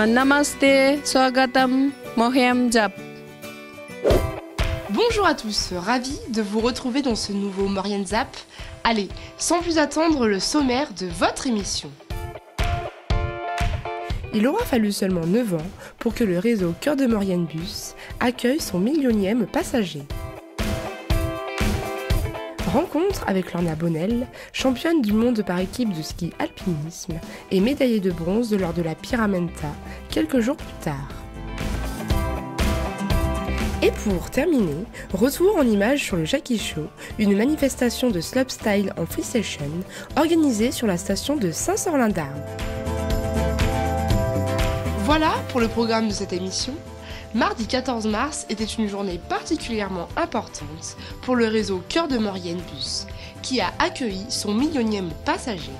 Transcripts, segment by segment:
Namaste, Swagatam, Mohyam Jap. Bonjour à tous, ravi de vous retrouver dans ce nouveau Maurienne Zap. Allez, sans plus attendre, le sommaire de votre émission. Il aura fallu seulement 9 ans pour que le réseau Cœur de Maurienne Bus accueille son millionième passager. Rencontre avec Lorna Bonnel, championne du monde par équipe de ski alpinisme et médaillée de bronze lors de la Pyramenta, quelques jours plus tard. Et pour terminer, retour en images sur le Jackie Show, une manifestation de slopestyle en free session organisée sur la station de Saint-Sorlin-d'Arve. Voilà pour le programme de cette émission. Mardi 14 mars était une journée particulièrement importante pour le réseau Cœur de Maurienne Bus, qui a accueilli son millionième passager.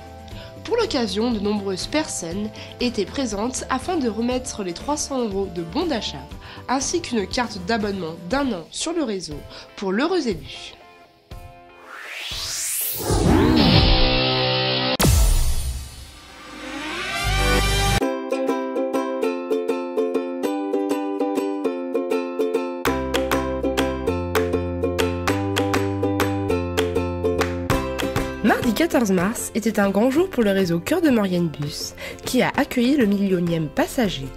Pour l'occasion, de nombreuses personnes étaient présentes afin de remettre les 300 € de bon d'achat, ainsi qu'une carte d'abonnement d'1 an sur le réseau pour l'heureux élu. Mardi 14 mars était un grand jour pour le réseau Cœur de Maurienne Bus, qui a accueilli le millionième passager.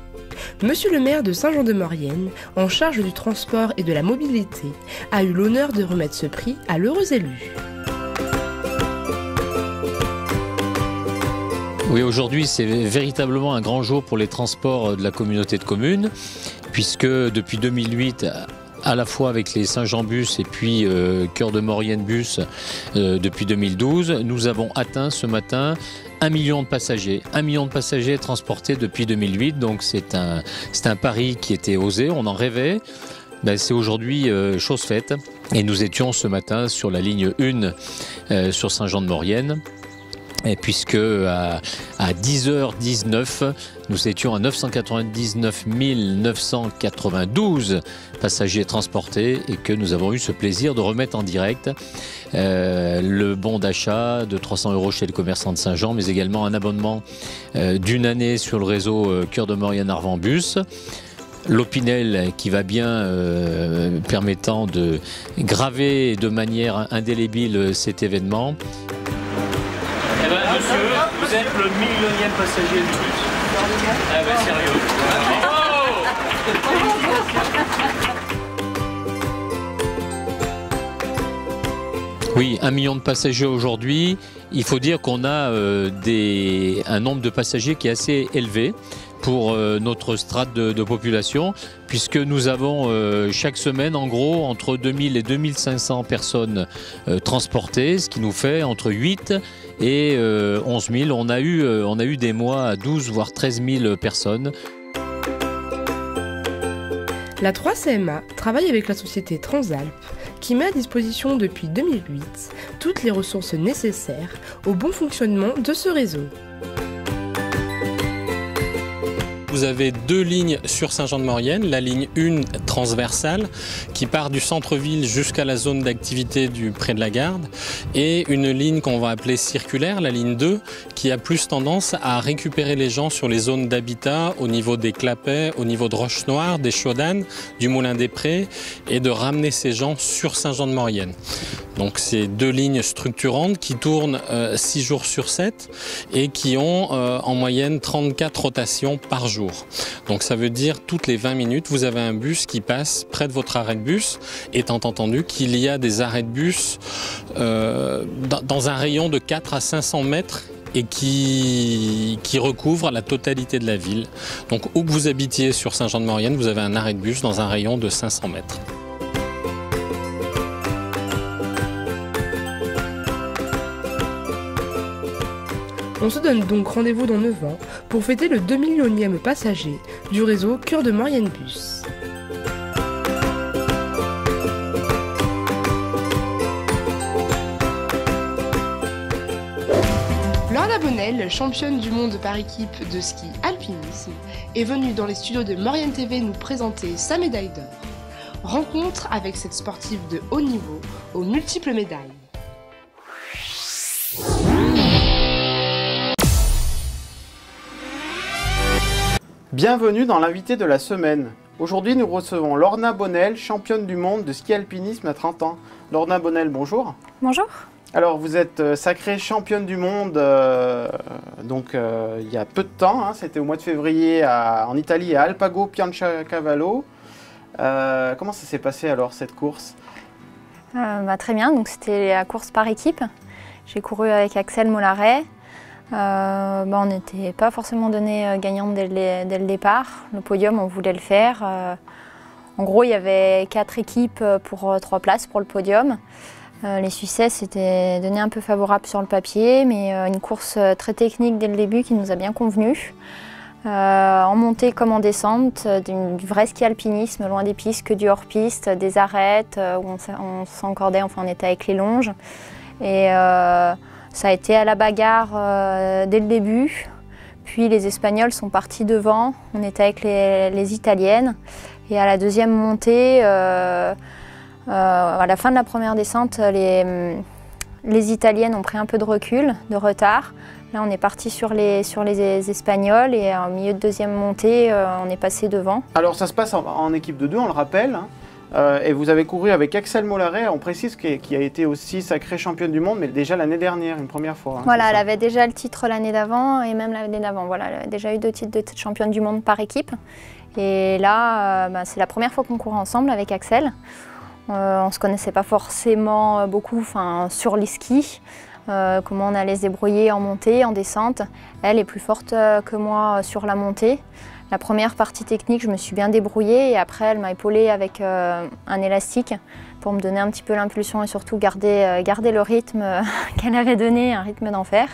Monsieur le maire de Saint-Jean-de-Maurienne, en charge du transport et de la mobilité, a eu l'honneur de remettre ce prix à l'heureux élu. Oui, aujourd'hui, c'est véritablement un grand jour pour les transports de la communauté de communes, puisque depuis 2008, à la fois avec les Saint-Jean-Bus et puis Cœur de Maurienne Bus depuis 2012, nous avons atteint ce matin 1 million de passagers. 1 million de passagers transportés depuis 2008, donc c'est un pari qui était osé, on en rêvait. C'est aujourd'hui chose faite et nous étions ce matin sur la ligne 1 sur Saint-Jean-de-Maurienne. Et puisque à 10h19, nous étions à 999 992 passagers transportés et que nous avons eu ce plaisir de remettre en direct le bon d'achat de 300 € chez le commerçant de Saint-Jean, mais également un abonnement d'1 année sur le réseau Cœur de Maurienne Arvan Bus. L'Opinel qui va bien, permettant de graver de manière indélébile cet événement. Eh ben, monsieur, vous êtes le millionième passager du bus. Ah ben sérieux. Oui, 1 million de passagers aujourd'hui. Il faut dire qu'on a un nombre de passagers qui est assez élevé pour notre strate de population, puisque nous avons chaque semaine en gros entre 2000 et 2500 personnes transportées, ce qui nous fait entre 8 et 11 000. On a eu des mois à 12 voire 13 000 personnes. La 3CMA travaille avec la société Transalp, qui met à disposition depuis 2008 toutes les ressources nécessaires au bon fonctionnement de ce réseau. Vous avez 2 lignes sur Saint-Jean-de-Maurienne, la ligne 1 transversale qui part du centre-ville jusqu'à la zone d'activité du près de la Garde et une ligne qu'on va appeler circulaire, la ligne 2, qui a plus tendance à récupérer les gens sur les zones d'habitat au niveau des Clapets, au niveau de Roche-Noire, des Chaudanes, du Moulin des Prés et de ramener ces gens sur Saint-Jean-de-Maurienne. Donc c'est 2 lignes structurantes qui tournent 6 jours sur 7 et qui ont en moyenne 34 rotations par jour. Donc ça veut dire toutes les 20 minutes, vous avez un bus qui passe près de votre arrêt de bus, étant entendu qu'il y a des arrêts de bus dans un rayon de 4 à 500 mètres et qui recouvre la totalité de la ville. Donc où que vous habitiez sur Saint-Jean-de-Maurienne, vous avez un arrêt de bus dans un rayon de 500 mètres. On se donne donc rendez-vous dans 9 ans pour fêter le 2 millionième passager du réseau Cœur de Maurienne Bus. Lorna Bonnel, championne du monde par équipe de ski alpinisme, est venue dans les studios de Maurienne TV nous présenter sa médaille d'or. Rencontre avec cette sportive de haut niveau aux multiples médailles. Bienvenue dans l'invité de la semaine. Aujourd'hui, nous recevons Lorna Bonnel, championne du monde de ski alpinisme à 30 ans. Lorna Bonnel, bonjour. Bonjour. Alors, vous êtes sacrée championne du monde il y a peu de temps, hein, c'était au mois de février en Italie à Alpago Piancavallo. Comment ça s'est passé alors cette course? Très bien, donc c'était la course par équipe. J'ai couru avec Axel Mollaret. On n'était pas forcément donné gagnante dès le départ. Le podium, on voulait le faire. En gros, il y avait 4 équipes pour 3 places pour le podium. Les Suissesses étaient donnés un peu favorables sur le papier, mais une course très technique dès le début qui nous a bien convenu. En montée comme en descente, du vrai ski alpinisme, loin des pistes, que du hors-piste, des arêtes où on s'encordait, enfin on était avec les longes. Et ça a été à la bagarre dès le début. Puis les Espagnols sont partis devant, on était avec les Italiennes. Et à la deuxième montée, à la fin de la première descente, les Italiennes ont pris un peu de recul, de retard. Là, on est parti sur les Espagnols et au milieu de deuxième montée, on est passé devant. Alors, ça se passe en équipe de 2, on le rappelle. Hein. Et vous avez couru avec Axel Mollaret, on précise, qui a été aussi sacrée championne du monde, mais déjà l'année dernière, une première fois. Hein, voilà, elle avait déjà le titre l'année d'avant et même l'année d'avant. Voilà, elle avait déjà eu 2 titres de championne du monde par équipe. Et là, c'est la première fois qu'on court ensemble avec Axel. On ne se connaissait pas forcément beaucoup sur les skis, comment on allait se débrouiller en montée, en descente. Elle est plus forte que moi sur la montée. La première partie technique, je me suis bien débrouillée et après elle m'a épaulée avec un élastique pour me donner un petit peu l'impulsion et surtout garder le rythme qu'elle avait donné, un rythme d'enfer.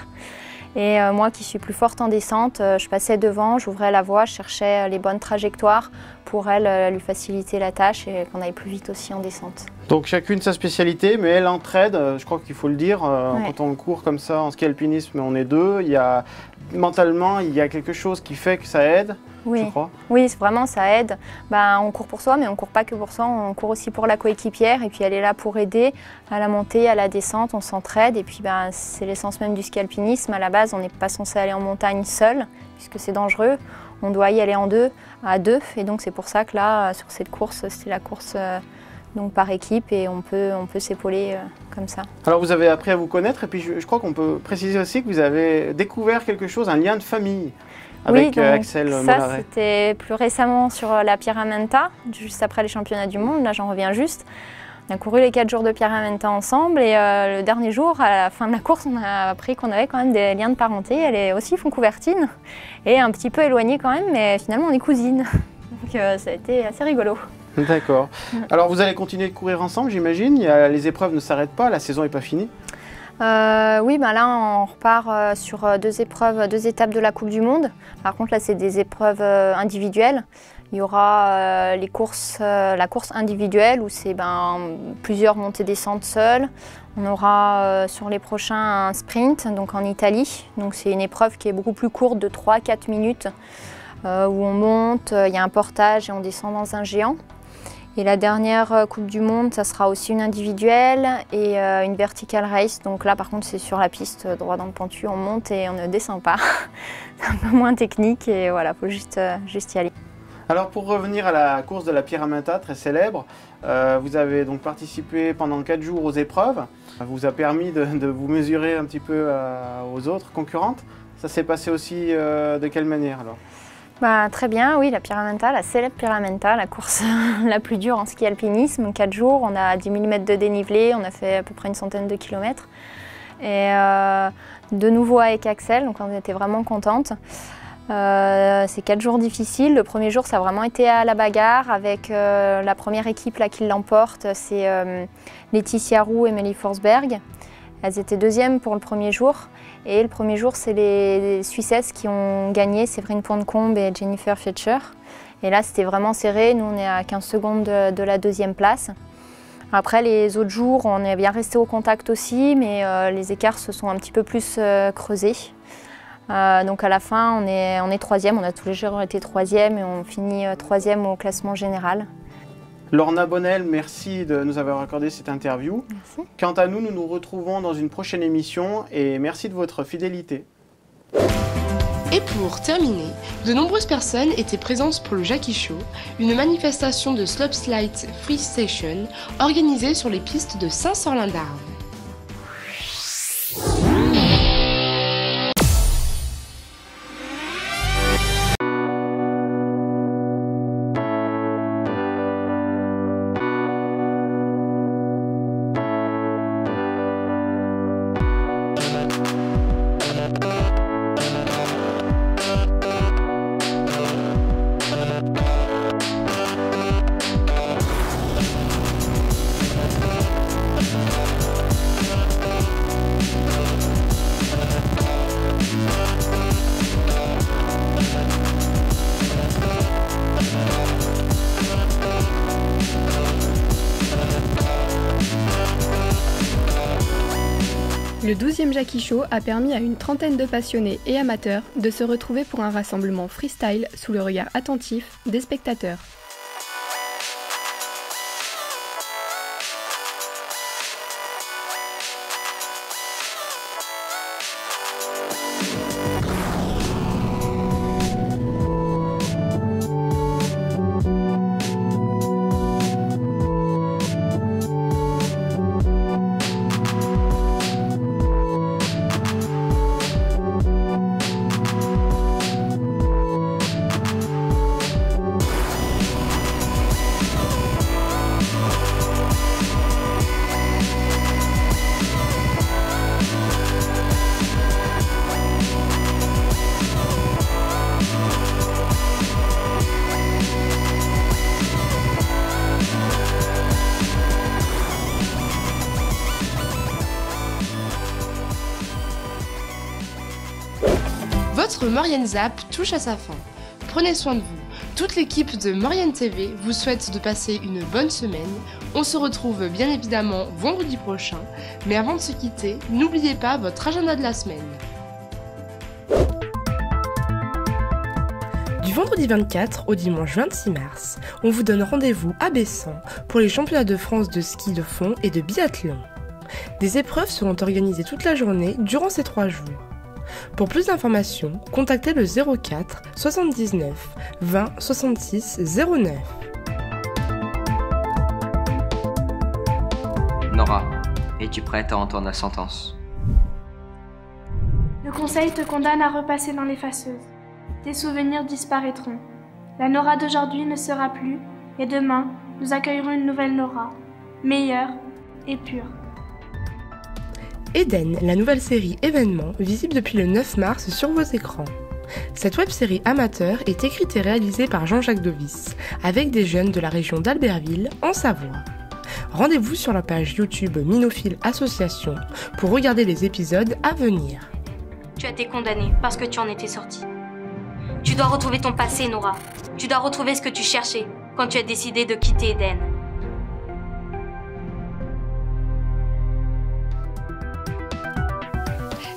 Et moi qui suis plus forte en descente, je passais devant, j'ouvrais la voie, je cherchais les bonnes trajectoires pour elle lui faciliter la tâche et qu'on aille plus vite aussi en descente. Donc chacune sa spécialité, mais elle entraide, je crois qu'il faut le dire, quand on court comme ça en ski alpinisme, on est 2, mentalement il y a quelque chose qui fait que ça aide. Oui, je crois. Oui, vraiment ça aide. On court pour soi, mais on ne court pas que pour soi, on court aussi pour la coéquipière et puis elle est là pour aider à la montée, à la descente, on s'entraide et puis c'est l'essence même du ski alpinisme. À la base, on n'est pas censé aller en montagne seul puisque c'est dangereux. On doit y aller à deux et donc c'est pour ça que là, sur cette course, c'est la course donc par équipe et on peut s'épauler comme ça. Alors vous avez appris à vous connaître et puis je crois qu'on peut préciser aussi que vous avez découvert quelque chose, un lien de famille. Avec Axel Mollaret. Ça, c'était plus récemment sur la Pyramenta, juste après les championnats du monde. Là, j'en reviens juste. On a couru les 4 jours de Pyramenta ensemble et le dernier jour, à la fin de la course, on a appris qu'on avait quand même des liens de parenté. Elle est aussi foncouvertine et un petit peu éloignée quand même, mais finalement, on est cousines. Donc, ça a été assez rigolo. D'accord. Alors, vous allez continuer de courir ensemble, j'imagine. Les épreuves ne s'arrêtent pas, la saison n'est pas finie. Oui, là on repart sur 2 étapes de la Coupe du Monde. Par contre là c'est des épreuves individuelles. Il y aura la course individuelle où c'est plusieurs montées-descentes seules. On aura sur les prochains un sprint donc en Italie. Donc c'est une épreuve qui est beaucoup plus courte de 3-4 minutes où on monte, il y a un portage et on descend dans un géant. Et la dernière Coupe du Monde, ça sera aussi une individuelle et une vertical race. Donc là, par contre, c'est sur la piste, droit dans le pentu, on monte et on ne descend pas. C'est un peu moins technique et voilà, il faut juste y aller. Alors pour revenir à la course de la Pyramenta, très célèbre, vous avez donc participé pendant 4 jours aux épreuves. Ça vous a permis de vous mesurer un petit peu aux autres concurrentes. Ça s'est passé aussi de quelle manière alors ? Très bien, oui, la Pyramenta, la célèbre Pyramenta, la course la plus dure en ski alpinisme. 4 jours, on a 10 000 mètres de dénivelé, on a fait à peu près une centaine de kilomètres. Et de nouveau avec Axel, donc on était vraiment contentes. C'est 4 jours difficiles. Le premier jour, ça a vraiment été à la bagarre avec la première équipe là, qui l'emporte, c'est Laetitia Roux et Mélie Forsberg. Elles étaient 2e pour le premier jour. Et le premier jour, c'est les Suissesses qui ont gagné, Séverine Pontcombe et Jennifer Fletcher. Et là, c'était vraiment serré. Nous, on est à 15 secondes de la 2e place. Après, les autres jours, on est bien resté au contact aussi, mais les écarts se sont un petit peu plus creusés. Donc à la fin, on est 3e. On a tous les jours été 3e et on finit 3e au classement général. Lorna Bonnel, merci de nous avoir accordé cette interview. Merci. Quant à nous, nous nous retrouvons dans une prochaine émission et merci de votre fidélité. Et pour terminer, de nombreuses personnes étaient présentes pour le Jackie Show, une manifestation de slopestyle free station organisée sur les pistes de Saint-Sorlin-d'Arve. Le 12e Jackie Show a permis à une trentaine de passionnés et amateurs de se retrouver pour un rassemblement freestyle sous le regard attentif des spectateurs. Votre Maurienne Zap touche à sa fin. Prenez soin de vous. Toute l'équipe de Maurienne TV vous souhaite de passer une bonne semaine. On se retrouve bien évidemment vendredi prochain. Mais avant de se quitter, n'oubliez pas votre agenda de la semaine. Du vendredi 24 au dimanche 26 mars, on vous donne rendez-vous à Bessan pour les championnats de France de ski de fond et de biathlon. Des épreuves seront organisées toute la journée durant ces 3 jours. Pour plus d'informations, contactez le 04 79 20 66 09. Nora, es-tu prête à entendre la sentence? Le conseil te condamne à repasser dans l'effaceuse. Tes souvenirs disparaîtront. La Nora d'aujourd'hui ne sera plus, et demain, nous accueillerons une nouvelle Nora, meilleure et pure. Eden, la nouvelle série événement, visible depuis le 9 mars sur vos écrans. Cette web-série amateur est écrite et réalisée par Jean-Jacques Dovis, avec des jeunes de la région d'Albertville, en Savoie. Rendez-vous sur la page YouTube Minophile Association pour regarder les épisodes à venir. Tu as été condamnée parce que tu en étais sortie. Tu dois retrouver ton passé, Nora. Tu dois retrouver ce que tu cherchais quand tu as décidé de quitter Eden.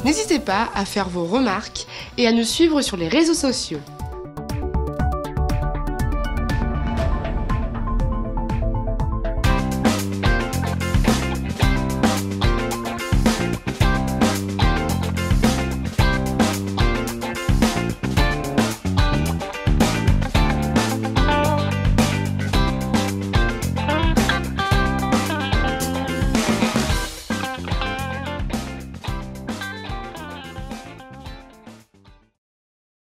N'hésitez pas à faire vos remarques et à nous suivre sur les réseaux sociaux.